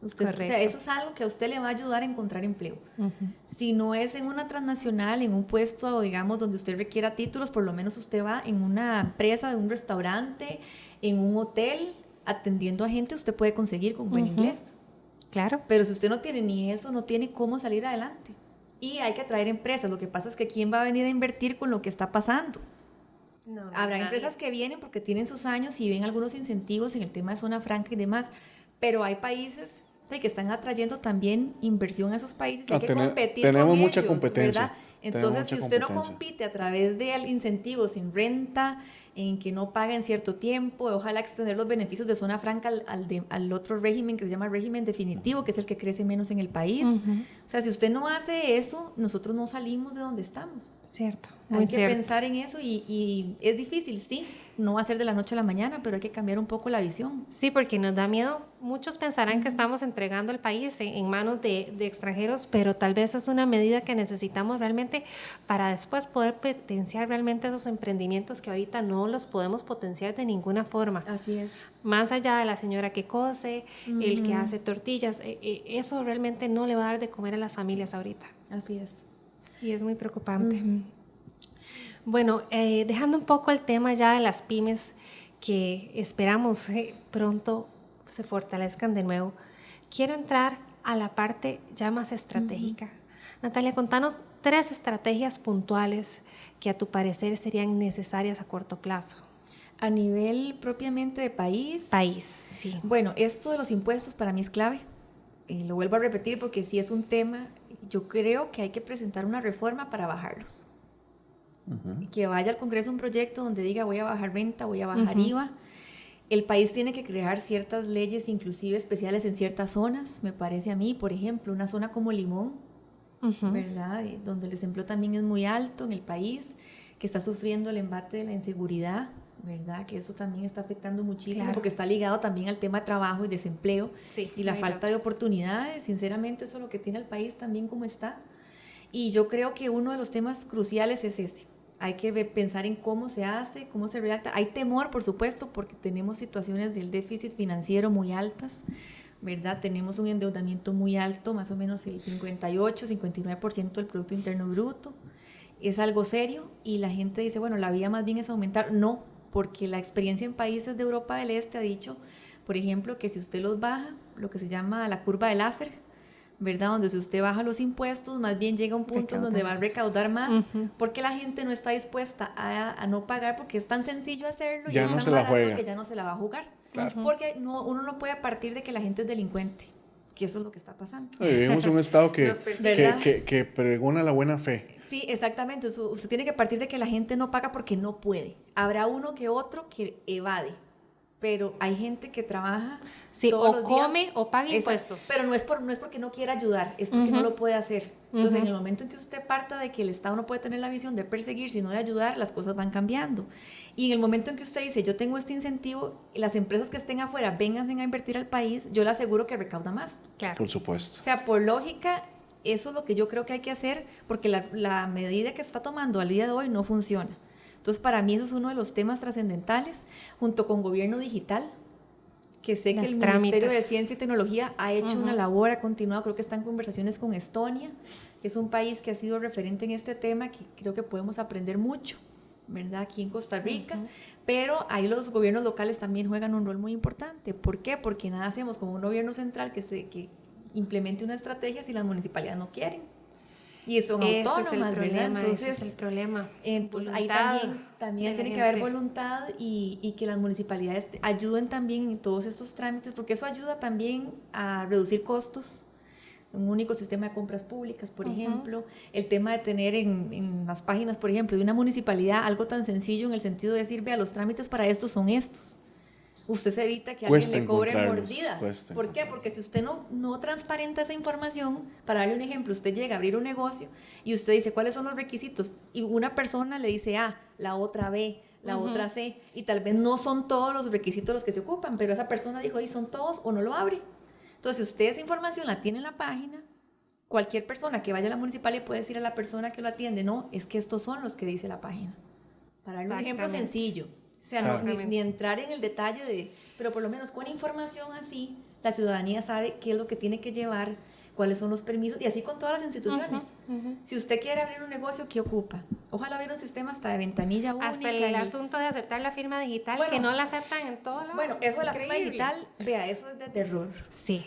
Usted, o sea, Correcto. eso es algo que a usted le va a ayudar a encontrar empleo. Si no es en una transnacional, en un puesto, digamos, donde usted requiera títulos, por lo menos usted va en una empresa, en un restaurante, en un hotel, atendiendo a gente, usted puede conseguir con buen inglés. Claro. Pero si usted no tiene ni eso, no tiene cómo salir adelante. Y hay que atraer empresas. Lo que pasa es que ¿quién va a venir a invertir con lo que está pasando? No, Habrá nadie. empresas que vienen porque tienen sus años y ven algunos incentivos en el tema de zona franca y demás. Pero hay países que están atrayendo también inversión a esos países y hay que competir tenemos con mucha ellos, competencia. ¿verdad? Entonces, si mucha usted no competencia. compite a través de incentivos en renta, en que no paga en cierto tiempo, ojalá extender los beneficios de zona franca al otro régimen que se llama régimen definitivo, que es el que crece menos en el país. O sea, si usted no hace eso, nosotros no salimos de donde estamos. Cierto, Hay muy que cierto. pensar en eso y es difícil, sí, no va a ser de la noche a la mañana, pero hay que cambiar un poco la visión. Sí, porque nos da miedo. Muchos pensarán que estamos entregando el país en manos de extranjeros, pero tal vez es una medida que necesitamos realmente para después poder potenciar realmente esos emprendimientos que ahorita no los podemos potenciar de ninguna forma. Así es. Más allá de la señora que cose, el que hace tortillas, eso realmente no le va a dar de comer a las familias ahorita. Así es. Y es muy preocupante. Bueno, dejando un poco el tema ya de las pymes, que esperamos pronto se fortalezcan de nuevo, quiero entrar a la parte ya más estratégica. Natalia, contanos 3 estrategias puntuales que a tu parecer serían necesarias a corto plazo. A nivel propiamente de país. País, sí. Bueno, esto de los impuestos para mí es clave. Lo vuelvo a repetir porque sí es un tema. Yo creo que hay que presentar una reforma para bajarlos. Que vaya al Congreso un proyecto donde diga voy a bajar renta, voy a bajar IVA. El país tiene que crear ciertas leyes, inclusive especiales en ciertas zonas, me parece a mí. Por ejemplo, una zona como Limón, ¿verdad? Donde el desempleo también es muy alto en el país, que está sufriendo el embate de la inseguridad, ¿verdad? Que eso también está afectando muchísimo, Claro. porque está ligado también al tema de trabajo y desempleo, Sí, y la no hay falta duda. de oportunidades. Sinceramente, eso es lo que tiene el país también como está. Y yo creo que uno de los temas cruciales es ese. Hay que pensar en cómo se hace, cómo se redacta. Hay temor, por supuesto, porque tenemos situaciones del déficit financiero muy altas, ¿verdad? Tenemos un endeudamiento muy alto, más o menos el 58, 59% del Producto Interno Bruto. Es algo serio y la gente dice, bueno, la vía más bien es aumentar. No, porque la experiencia en países de Europa del Este ha dicho, por ejemplo, que si usted los baja, lo que se llama la curva del Laffer, ¿verdad? Donde si usted baja los impuestos, más bien llega a un punto en donde va a recaudar más, porque la gente no está dispuesta a no pagar, porque es tan sencillo hacerlo Ya y es no tan se la barato juega. que ya no se la va a jugar. Porque uno no puede partir de que la gente es delincuente, que eso es lo que está pasando. Vivimos en un estado Nos persigue. que pregona la buena fe. Sí, exactamente. Usted tiene que partir de que la gente no paga porque no puede. Habrá uno que otro que evade, pero hay gente que trabaja Sí, todos o los días. come o paga impuestos. Pero no es porque no quiera ayudar, es porque no lo puede hacer. Entonces, en el momento en que usted parta de que el Estado no puede tener la visión de perseguir, sino de ayudar, las cosas van cambiando. Y en el momento en que usted dice, yo tengo este incentivo, las empresas que estén afuera, vénganse a invertir al país, yo le aseguro que recauda más. Claro. Por supuesto. O sea, por lógica, eso es lo que yo creo que hay que hacer, porque la medida que está tomando al día de hoy no funciona. Entonces, para mí eso es uno de los temas trascendentales, junto con gobierno digital, que sé que el Ministerio de Ciencia y Tecnología ha hecho una labor, ha continuado, creo que está en conversaciones con Estonia, que es un país que ha sido referente en este tema, que creo que podemos aprender mucho, ¿verdad? Aquí en Costa Rica, pero ahí los gobiernos locales también juegan un rol muy importante. ¿Por qué? Porque nada hacemos como un gobierno central que implemente una estrategia si las municipalidades no quieren. Y son autónomas, ¿verdad? Entonces, ese es el problema. Entonces ahí también tiene que haber voluntad y que las municipalidades ayuden también en todos estos trámites, porque eso ayuda también a reducir costos. Un único sistema de compras públicas, por ejemplo, el tema de tener en las páginas, por ejemplo, de una municipalidad algo tan sencillo en el sentido de decir, vea, los trámites para estos son estos. Usted se evita que alguien le cobre mordidas. ¿Por qué? Porque si usted no transparenta esa información, para darle un ejemplo, usted llega a abrir un negocio y usted dice, ¿cuáles son los requisitos? Y una persona le dice A, la otra B, la otra C, y tal vez no son todos los requisitos los que se ocupan, pero esa persona dijo, ¿y son todos? O no lo abre. Entonces, si usted esa información la tiene en la página, cualquier persona que vaya a la municipalidad puede decir a la persona que lo atiende, no, es que estos son los que dice la página. Para darle un ejemplo sencillo. O sea, ni entrar en el detalle pero por lo menos con información así, la ciudadanía sabe qué es lo que tiene que llevar, cuáles son los permisos, y así con todas las instituciones. Si usted quiere abrir un negocio, ¿qué ocupa? Ojalá hubiera un sistema hasta de ventanilla única. Hasta el asunto de aceptar la firma digital, que no la aceptan en todo lado. Bueno, eso de la firma digital, vea, eso es de terror. Sí.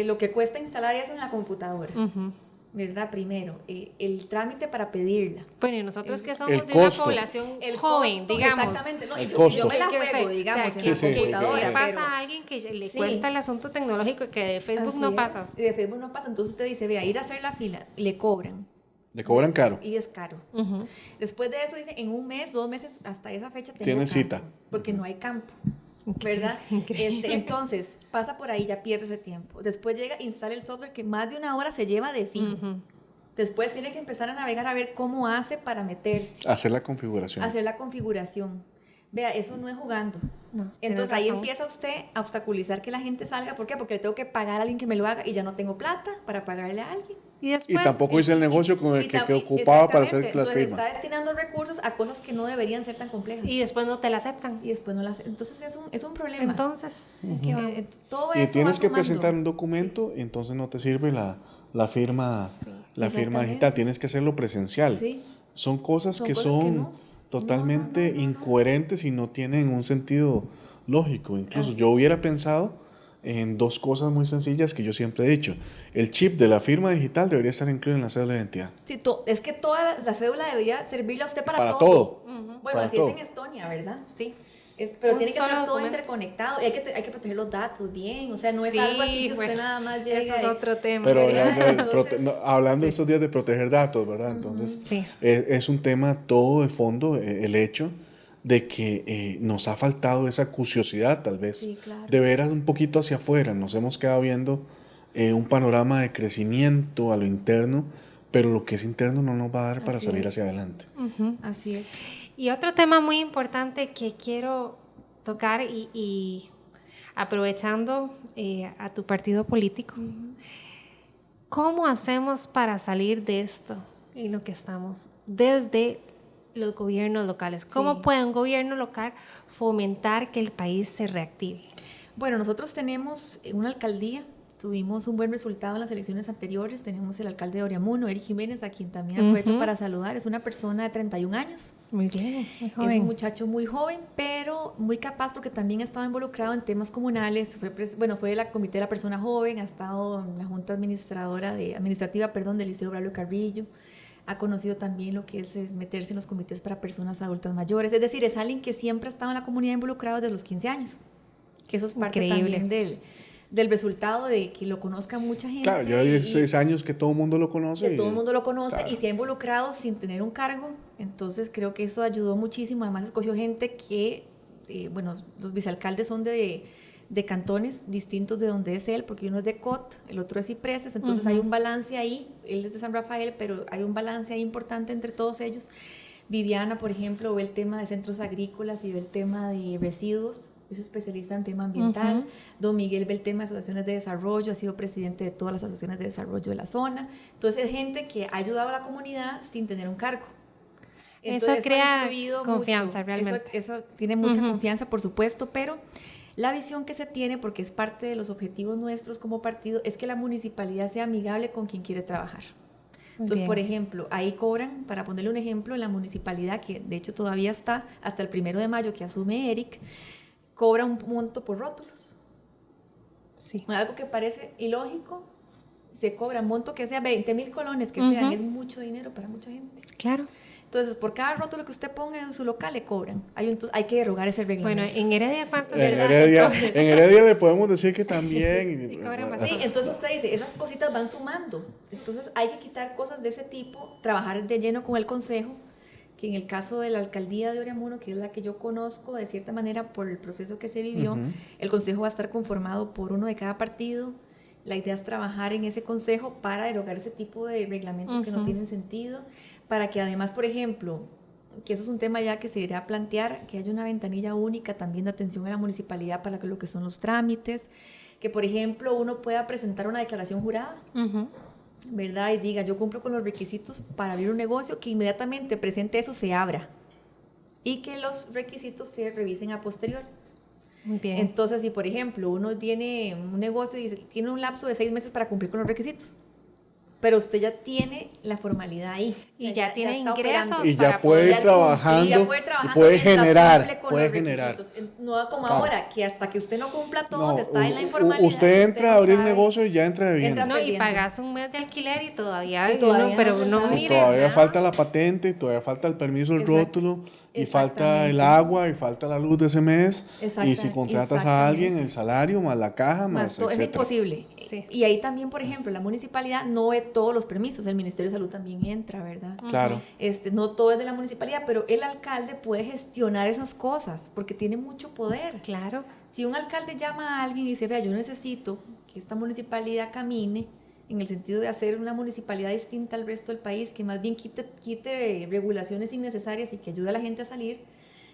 Lo que cuesta instalar eso en la computadora. ¿Verdad? Primero, el trámite para pedirla. Bueno, y nosotros que somos de una población joven, digamos. Exactamente. No, costo. Yo me la juego, digamos, en la computadora. ¿Qué pasa a alguien que le cuesta el asunto tecnológico que de Facebook no pasa? De Facebook no pasa. Entonces usted dice, vea, ir a hacer la fila, le cobran. Le cobran caro. Y es caro. Después de eso dice, en un mes, 2 meses, hasta esa fecha tiene cita. Porque no hay campo. ¿Verdad? Entonces, pasa por ahí, ya pierde ese tiempo. Después llega, instala el software que más de 1 hora se lleva de fijo. Después tiene que empezar a navegar a ver cómo hace para meterse. Hacer la configuración. Vea, eso no es jugando. No, entonces ahí empieza usted a obstaculizar que la gente salga. ¿Por qué? Porque le tengo que pagar a alguien que me lo haga y ya no tengo plata para pagarle a alguien. Y tampoco hice el negocio con el que ocupaba para hacer la firma. Entonces está destinando recursos a cosas que no deberían ser tan complejas. Y después no te la aceptan. Entonces es un problema. Entonces, ¿qué vamos? Todo y eso tienes que presentar un documento, y entonces no te sirve la firma digital. Tienes que hacerlo presencial. Sí. Son cosas que son totalmente incoherentes y no tienen un sentido lógico. Incluso yo hubiera pensado en 2 cosas muy sencillas que yo siempre he dicho. El chip de la firma digital debería estar incluido en la cédula de identidad. Sí, es que toda la cédula debería servirle a usted para todo. Bueno, para así todo. es en Estonia, ¿verdad? Sí. Pero tiene que ser todo interconectado y hay que proteger los datos bien. O sea, no es algo así que usted nada más llegue. Eso es otro tema. Pero hablando estos días de proteger datos, ¿verdad? Entonces, es un tema todo de fondo, el hecho de que nos ha faltado esa curiosidad, tal vez, de veras un poquito hacia afuera. Nos hemos quedado viendo un panorama de crecimiento a lo interno, pero lo que es interno no nos va a dar para salir hacia adelante. Así es. Y otro tema muy importante que quiero tocar y aprovechando a tu partido político, ¿cómo hacemos para salir de esto en lo que estamos desde los gobiernos locales? ¿Cómo puede un gobierno local fomentar que el país se reactive? Bueno, nosotros tenemos una alcaldía. Tuvimos un buen resultado en las elecciones anteriores. Tenemos el alcalde de Oriamuno, Eric Jiménez, a quien también aprovecho para saludar. Es una persona de 31 años. Muy bien, muy joven. Es un muchacho muy joven, pero muy capaz porque también ha estado involucrado en temas comunales. Fue de la Comité de la Persona Joven, ha estado en la Junta Administrativa del Liceo Braulio Carrillo. Ha conocido también lo que es meterse en los comités para personas adultas mayores. Es decir, es alguien que siempre ha estado en la comunidad involucrado desde los 15 años. Que eso es parte también del resultado de que lo conozca mucha gente. Claro, ya 16 años que todo el mundo lo conoce. Que todo el mundo lo conoce y se ha involucrado sin tener un cargo. Entonces creo que eso ayudó muchísimo. Además escogió gente que bueno, los vicealcaldes son de cantones distintos de donde es él, porque uno es de Cot, el otro es Cipreses, entonces hay un balance ahí, él es de San Rafael, pero hay un balance ahí importante entre todos ellos. Viviana, por ejemplo, ve el tema de centros agrícolas y ve el tema de residuos, es especialista en tema ambiental. Don Miguel ve el tema de asociaciones de desarrollo, ha sido presidente de todas las asociaciones de desarrollo de la zona. Entonces es gente que ha ayudado a la comunidad sin tener un cargo. Entonces, eso crea ha confianza mucho. realmente. Eso tiene mucha confianza, por supuesto, pero la visión que se tiene, porque es parte de los objetivos nuestros como partido, es que la municipalidad sea amigable con quien quiere trabajar. Entonces, por ejemplo, ahí cobran, para ponerle un ejemplo, en la municipalidad, que de hecho todavía está hasta el 1 de mayo que asume Eric, cobra un monto por rótulos. Sí. Algo que parece ilógico, se cobra un monto que sea 20,000 colones, que sean, es mucho dinero para mucha gente. Claro. Entonces, por cada rótulo que usted ponga en su local le cobran. Hay que derogar ese reglamento. Bueno, en Heredia, ¿cuánto? En Heredia le podemos decir que también. Sí, entonces usted dice, esas cositas van sumando. Entonces hay que quitar cosas de ese tipo, trabajar de lleno con el consejo, que en el caso de la alcaldía de Oriamuno, que es la que yo conozco de cierta manera por el proceso que se vivió, el consejo va a estar conformado por uno de cada partido. La idea es trabajar en ese consejo para derogar ese tipo de reglamentos que no tienen sentido, para que además, por ejemplo, que eso es un tema ya que se irá a plantear, que haya una ventanilla única también de atención a la municipalidad para lo que son los trámites, que por ejemplo uno pueda presentar una declaración jurada, ¿verdad? Y diga, yo cumplo con los requisitos para abrir un negocio, que inmediatamente presente eso se abra y que los requisitos se revisen a posterior. Muy bien. Entonces, si por ejemplo uno tiene un negocio y tiene un lapso de 6 meses para cumplir con los requisitos, pero usted ya tiene la formalidad ahí. Y ya tiene está ingresos operando. Y ya puede ir trabajando, y ya puede trabajar, y puede generar, requisitos. No como ahora, que hasta que usted no cumpla todo, No, está en la informalidad. usted entra a no abrir sabe. negocio y ya entra bebiendo. No, y perdiendo. pagas un mes de alquiler y todavía, Y todavía pero no se no sabe. mire. Todavía nada. falta la patente, todavía falta el permiso del rótulo, y falta el agua, y falta la luz de ese mes. Y si contratas a alguien, el salario, más la caja, más todo, es etcétera. imposible. Sí. Y ahí también, por ejemplo, la municipalidad no ve todos los permisos, el Ministerio de Salud también entra, ¿verdad? Claro. No todo es de la municipalidad, pero el alcalde puede gestionar esas cosas porque tiene mucho poder. Claro. Si un alcalde llama a alguien y dice, vea, yo necesito que esta municipalidad camine en el sentido de hacer una municipalidad distinta al resto del país, que más bien quite regulaciones innecesarias y que ayude a la gente a salir,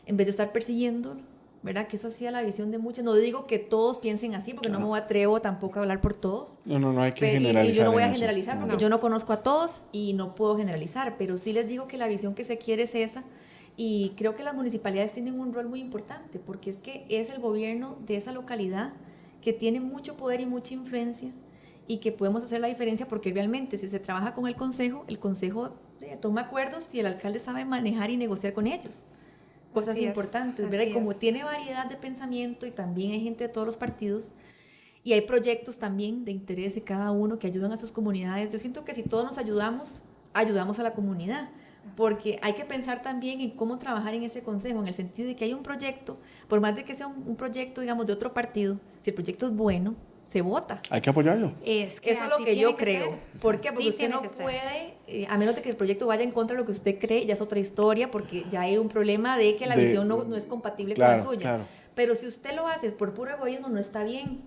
en vez de estar persiguiendo, ¿verdad? Que eso hacía la visión de muchos. No digo que todos piensen así, porque no me atrevo tampoco a hablar por todos. No hay que generalizar. Y yo no voy a en eso. generalizar, porque yo no conozco a todos y no puedo generalizar, pero sí les digo que la visión que se quiere es esa. Y creo que las municipalidades tienen un rol muy importante, porque es que es el gobierno de esa localidad que tiene mucho poder y mucha influencia, y que podemos hacer la diferencia, porque realmente si se trabaja con el consejo toma acuerdos y el alcalde sabe manejar y negociar con ellos. Cosas importantes, ¿verdad? Y como tiene variedad de pensamiento y también hay gente de todos los partidos y hay proyectos también de interés de cada uno que ayudan a sus comunidades, yo siento que si todos nos ayudamos, ayudamos a la comunidad, porque hay que pensar también en cómo trabajar en ese consejo, en el sentido de que hay un proyecto, por más de que sea un proyecto, digamos, de otro partido, si el proyecto es bueno, se vota. Hay que apoyarlo. Eso es lo que yo creo. ¿Por qué? Porque usted no puede, a menos de que el proyecto vaya en contra de lo que usted cree, ya es otra historia, porque ya hay un problema de que la visión no es compatible con la suya. Claro. Pero si usted lo hace por puro egoísmo, no está bien.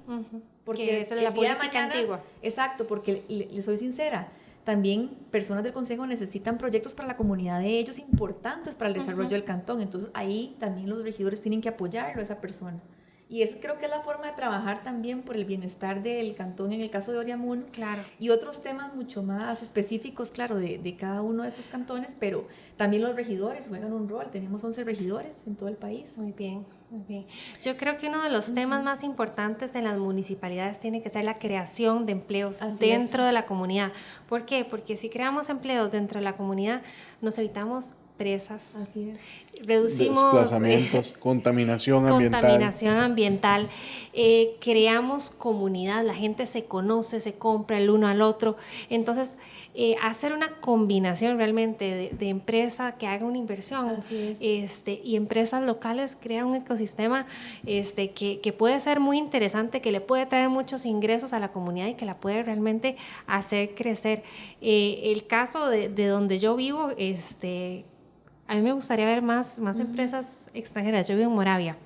Porque esa es la política antigua. Exacto, porque le soy sincera, también personas del consejo necesitan proyectos para la comunidad de ellos importantes para el desarrollo del cantón. Entonces ahí también los regidores tienen que apoyarlo a esa persona. Y eso creo que es la forma de trabajar también por el bienestar del cantón en el caso de Oriamuno. Claro. Y otros temas mucho más específicos, claro, de cada uno de esos cantones, pero también los regidores juegan un rol. Tenemos 11 regidores en todo el país. Muy bien, muy bien. Yo creo que uno de los temas más importantes en las municipalidades tiene que ser la creación de empleos dentro de la comunidad. ¿Por qué? Porque si creamos empleos dentro de la comunidad, nos evitamos presas. Así es. Reducimos desplazamientos, contaminación ambiental, creamos comunidad, la gente se conoce, se compra el uno al otro. Entonces, hacer una combinación realmente de empresa que haga una inversión y empresas locales crea un ecosistema que puede ser muy interesante, que le puede traer muchos ingresos a la comunidad y que la puede realmente hacer crecer. El caso de donde yo vivo, A mí me gustaría ver más empresas extranjeras. Yo vivo en Moravia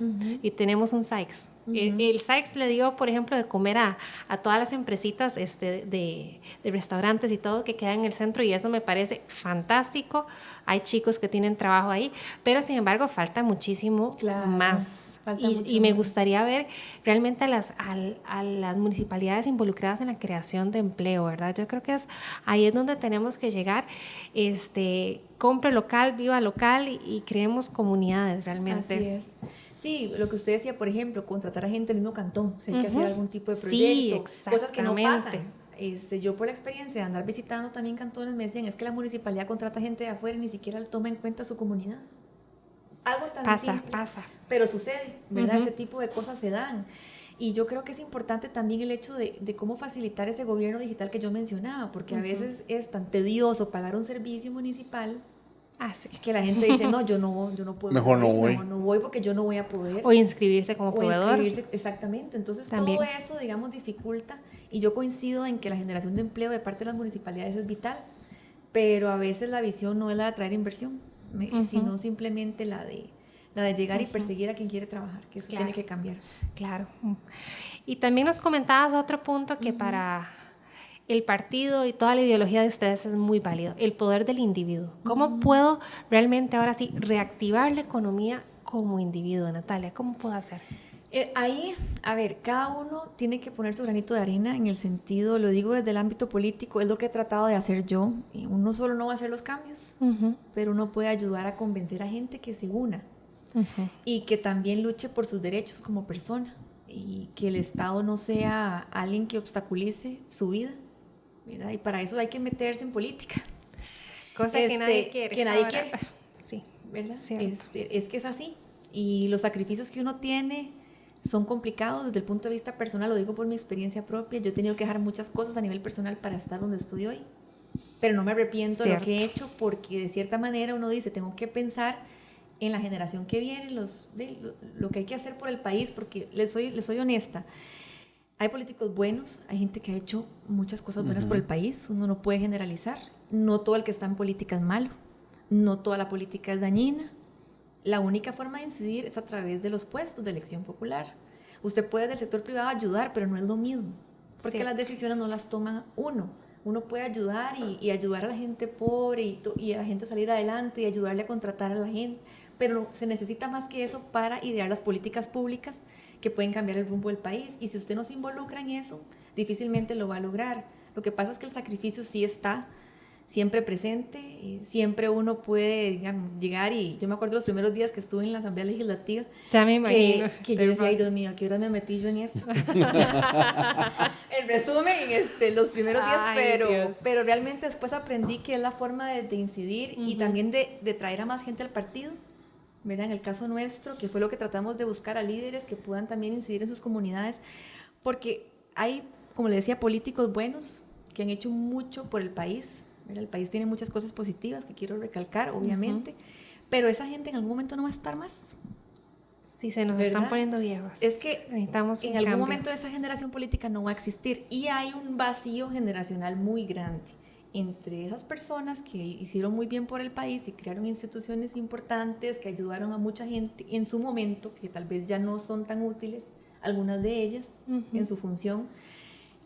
y tenemos un Sykes. El Sykes le dio, por ejemplo, de comer a todas las empresitas de restaurantes y todo que quedan en el centro, y eso me parece fantástico. Hay chicos que tienen trabajo ahí, pero sin embargo falta muchísimo más. Y me gustaría ver realmente a las municipalidades involucradas en la creación de empleo, ¿verdad? Yo creo que ahí es donde tenemos que llegar. Compre local, viva local y creemos comunidades realmente. Así es. Sí, lo que usted decía, por ejemplo, contratar a gente del mismo cantón, si hay que hacer algún tipo de proyecto, cosas que no pasan. Yo por la experiencia de andar visitando también cantones me decían, es que la municipalidad contrata gente de afuera y ni siquiera toma en cuenta su comunidad. Algo tan simple, pasa. Pero sucede, ¿verdad? Ese tipo de cosas se dan. Y yo creo que es importante también el hecho de cómo facilitar ese gobierno digital que yo mencionaba, porque a veces es tan tedioso pagar un servicio municipal que la gente dice, no, yo no puedo. Mejor no voy porque yo no voy a poder. O inscribirse como proveedor. Exactamente. Entonces también. Todo eso, digamos, dificulta. Y yo coincido en que la generación de empleo de parte de las municipalidades es vital, pero a veces la visión no es la de atraer inversión, sino simplemente la de llegar y perseguir a quien quiere trabajar, que eso tiene que cambiar. Claro. Y también nos comentabas otro punto que para el partido y toda la ideología de ustedes es muy válido, el poder del individuo. ¿Cómo puedo realmente ahora sí reactivar la economía como individuo, Natalia? ¿Cómo puedo hacer? Ahí, a ver, cada uno tiene que poner su granito de arena en el sentido, lo digo desde el ámbito político, es lo que he tratado de hacer yo. Uno solo no va a hacer los cambios, pero uno puede ayudar a convencer a gente que se una y que también luche por sus derechos como persona y que el Estado no sea alguien que obstaculice su vida, ¿verdad? Y para eso hay que meterse en política. Cosa que nadie quiere. Que nadie quiere. Sí, ¿verdad? Cierto. Es que es así. Y los sacrificios que uno tiene son complicados desde el punto de vista personal, lo digo por mi experiencia propia. Yo he tenido que dejar muchas cosas a nivel personal para estar donde estoy hoy, pero no me arrepiento de lo que he hecho, porque de cierta manera uno dice, tengo que pensar en la generación que viene, lo que hay que hacer por el país, porque les soy honesta. Hay políticos buenos, hay gente que ha hecho muchas cosas buenas por el país, uno no puede generalizar. No todo el que está en política es malo, no toda la política es dañina. La única forma de incidir es a través de los puestos de elección popular. Usted puede del sector privado ayudar, pero no es lo mismo, porque las decisiones no las toma uno. Uno puede ayudar y ayudar a la gente pobre y a la gente a salir adelante y ayudarle a contratar a la gente, pero se necesita más que eso para idear las políticas públicas que pueden cambiar el rumbo del país. Y si usted no se involucra en eso, difícilmente lo va a lograr. Lo que pasa es que el sacrificio sí está siempre presente, siempre uno puede, digamos, llegar, y yo me acuerdo los primeros días que estuve en la Asamblea Legislativa, ya me imagino, que yo decía, ay Dios mío, ¿a qué hora me metí yo en esto? En resumen, los primeros días, pero realmente después aprendí que es la forma de incidir y también de traer a más gente al partido, ¿verdad? En el caso nuestro, que fue lo que tratamos de buscar a líderes que puedan también incidir en sus comunidades, porque hay, como le decía, políticos buenos que han hecho mucho por el país. El país tiene muchas cosas positivas que quiero recalcar, obviamente, pero esa gente en algún momento no va a estar más. Sí, se nos están poniendo viejos. Es que necesitamos en algún momento esa generación política no va a existir y hay un vacío generacional muy grande entre esas personas que hicieron muy bien por el país y crearon instituciones importantes que ayudaron a mucha gente en su momento, que tal vez ya no son tan útiles, algunas de ellas en su función.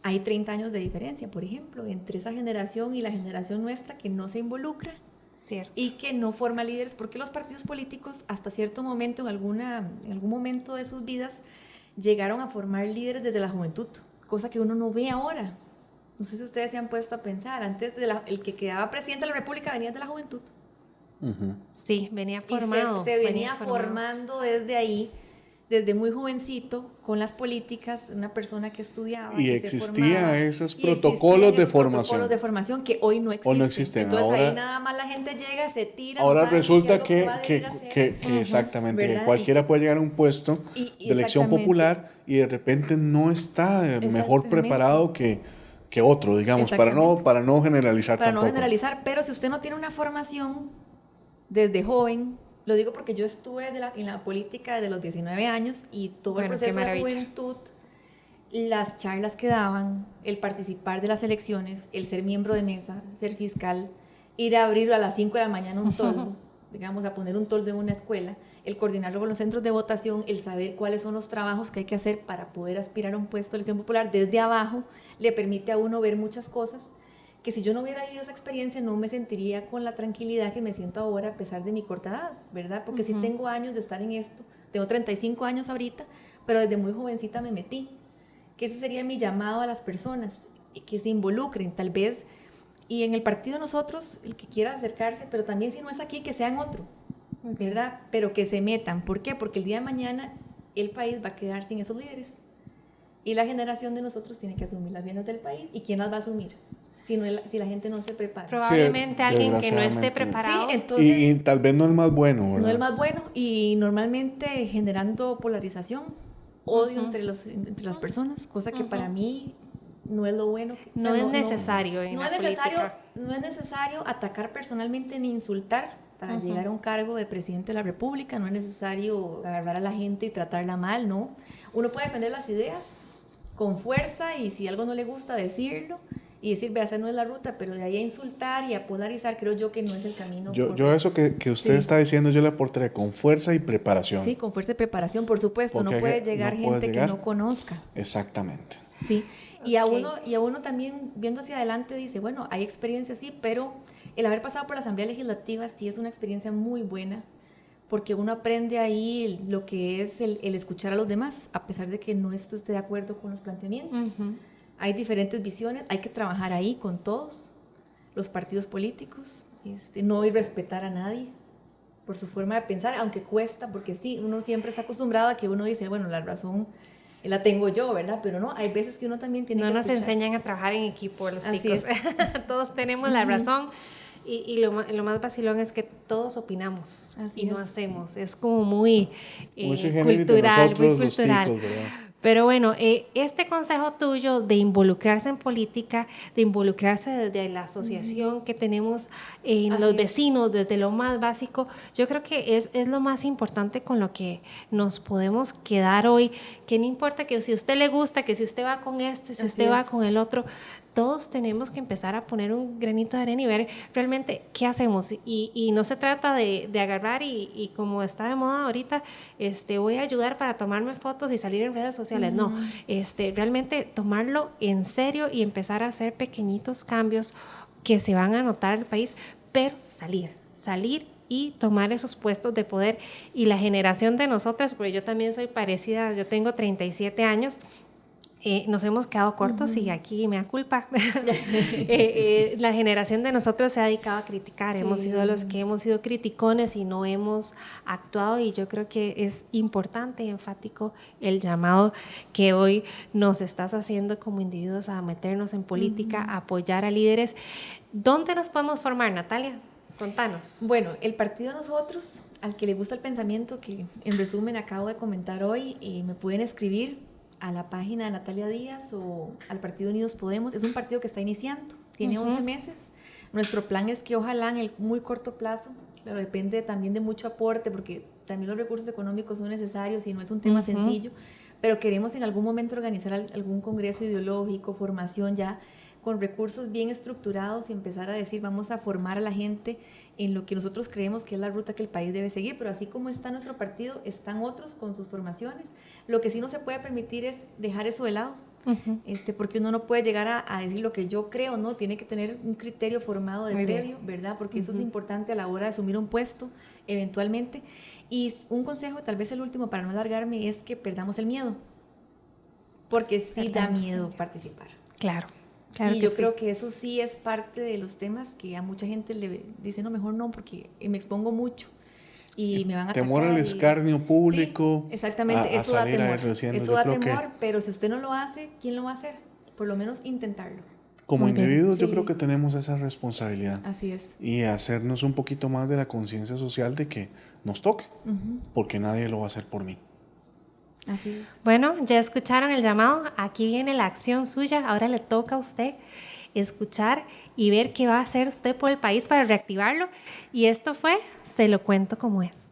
Hay 30 años de diferencia, por ejemplo, entre esa generación y la generación nuestra que no se involucra. Cierto. Y que no forma líderes, porque los partidos políticos hasta cierto momento, en algún momento de sus vidas, llegaron a formar líderes desde la juventud, cosa que uno no ve ahora. No sé si ustedes se han puesto a pensar, antes el que quedaba presidente de la República venía de la juventud. Sí, venía formado. Y se venía formando desde ahí, desde muy jovencito, con las políticas, una persona que estudiaba. Y existían esos protocolos de formación. Protocolos de formación que hoy no existen. O no existen. Entonces ahora, ahí nada más la gente llega, se tira. Ahora resulta que exactamente, que cualquiera puede llegar a un puesto de elección popular y de repente no está mejor preparado que otro, digamos, para no generalizar Para tampoco. no generalizar, pero si usted no tiene una formación desde joven, lo digo porque yo estuve en la política desde los 19 años y todo el proceso de juventud, las charlas que daban, el participar de las elecciones, el ser miembro de mesa, ser fiscal, ir a abrir a las 5 de la mañana un toldo, digamos, a poner un toldo en una escuela, el coordinarlo con los centros de votación, el saber cuáles son los trabajos que hay que hacer para poder aspirar a un puesto de elección popular desde abajo, le permite a uno ver muchas cosas que si yo no hubiera vivido esa experiencia no me sentiría con la tranquilidad que me siento ahora a pesar de mi corta edad, ¿verdad? Porque sí tengo años de estar en esto, tengo 35 años ahorita, pero desde muy jovencita me metí, que ese sería mi llamado a las personas, que se involucren tal vez, y en el partido nosotros, el que quiera acercarse, pero también si no es aquí, que sea en otro, ¿verdad? Pero que se metan. ¿Por qué? Porque el día de mañana el país va a quedar sin esos líderes. Y la generación de nosotros tiene que asumir las bienes del país. ¿Y quién las va a asumir? Si la gente no se prepara. Probablemente alguien que no esté preparado. Sí, entonces, y tal vez no el más bueno, ¿verdad? no el más bueno. Y normalmente generando polarización, odio entre las personas, cosa que para mí no es lo bueno. No es necesario en la política. No es necesario atacar personalmente ni insultar para llegar a un cargo de presidente de la República. No es necesario agarrar a la gente y tratarla mal, ¿no? Uno puede defender las ideas con fuerza y si algo no le gusta decirlo y decir, vea, esa no es la ruta, pero de ahí a insultar y a polarizar, creo yo que no es el camino. Yo eso que usted está diciendo, yo le aportaré con fuerza y preparación. Sí, con fuerza y preparación, por supuesto. Porque no puede llegar gente que no conozca. Exactamente. Sí, y a uno también, viendo hacia adelante, dice, bueno, hay experiencia, sí, pero el haber pasado por la Asamblea Legislativa sí es una experiencia muy buena, porque uno aprende ahí lo que es el escuchar a los demás, a pesar de que no esté de acuerdo con los planteamientos. Hay diferentes visiones, hay que trabajar ahí con todos, los partidos políticos, no irrespetar a nadie por su forma de pensar, aunque cuesta, porque sí, uno siempre está acostumbrado a que uno dice, bueno, la razón la tengo yo, ¿verdad? Pero no, hay veces que uno también tiene que escuchar. No nos enseñan a trabajar en equipo los Así ticos. Todos tenemos la razón. Y lo más vacilón es que todos opinamos y no hacemos. Es como muy cultural, muy cultural. Ticos, pero bueno, este consejo tuyo de involucrarse en política, de involucrarse desde la asociación que tenemos en los vecinos, desde lo más básico, yo creo que es lo más importante con lo que nos podemos quedar hoy. Que no importa que si a usted le gusta, que si usted va con si usted va con el otro, todos tenemos que empezar a poner un granito de arena y ver realmente qué hacemos. Y no se trata de agarrar y como está de moda ahorita, voy a ayudar para tomarme fotos y salir en redes sociales. No, realmente tomarlo en serio y empezar a hacer pequeñitos cambios que se van a notar en el país, pero salir y tomar esos puestos de poder. Y la generación de nosotras, porque yo también soy parecida, yo tengo 37 años, nos hemos quedado cortos y aquí me da culpa. La generación de nosotros se ha dedicado a criticar, hemos sido los que hemos sido criticones y no hemos actuado, y yo creo que es importante y enfático el llamado que hoy nos estás haciendo como individuos a meternos en política, a apoyar a líderes. ¿Dónde nos podemos formar, Natalia? Contanos. Bueno, el partido Nosotros, al que le gusta el pensamiento que en resumen acabo de comentar hoy, me pueden escribir a la página de Natalia Díaz o al Partido Unidos Podemos. Es un partido que está iniciando, tiene 11 meses. Nuestro plan es que ojalá en el muy corto plazo, pero depende también de mucho aporte, porque también los recursos económicos son necesarios y no es un tema sencillo, pero queremos en algún momento organizar algún congreso ideológico, formación ya con recursos bien estructurados y empezar a decir, vamos a formar a la gente en lo que nosotros creemos que es la ruta que el país debe seguir, pero así como está nuestro partido, están otros con sus formaciones. Lo que sí no se puede permitir es dejar eso de lado, porque uno no puede llegar a decir lo que yo creo, ¿no? Tiene que tener un criterio formado de previo, ¿verdad? Porque eso es importante a la hora de asumir un puesto, eventualmente. Y un consejo, tal vez el último, para no alargarme, es que perdamos el miedo, porque sí da miedo participar. Claro. Y yo creo que eso sí es parte de los temas que a mucha gente le dice, no, mejor no, porque me expongo mucho y me van a temor al escarnio público. Sí, exactamente, eso da temor. Eso da temor, pero si usted no lo hace, ¿quién lo va a hacer? Por lo menos intentarlo. Como individuos yo creo que tenemos esa responsabilidad. Así es. Y hacernos un poquito más de la conciencia social de que nos toque, porque nadie lo va a hacer por mí. Así es. Bueno, ya escucharon el llamado, aquí viene la acción suya, ahora le toca a usted escuchar y ver qué va a hacer usted por el país para reactivarlo. Y esto fue Se lo cuento como es.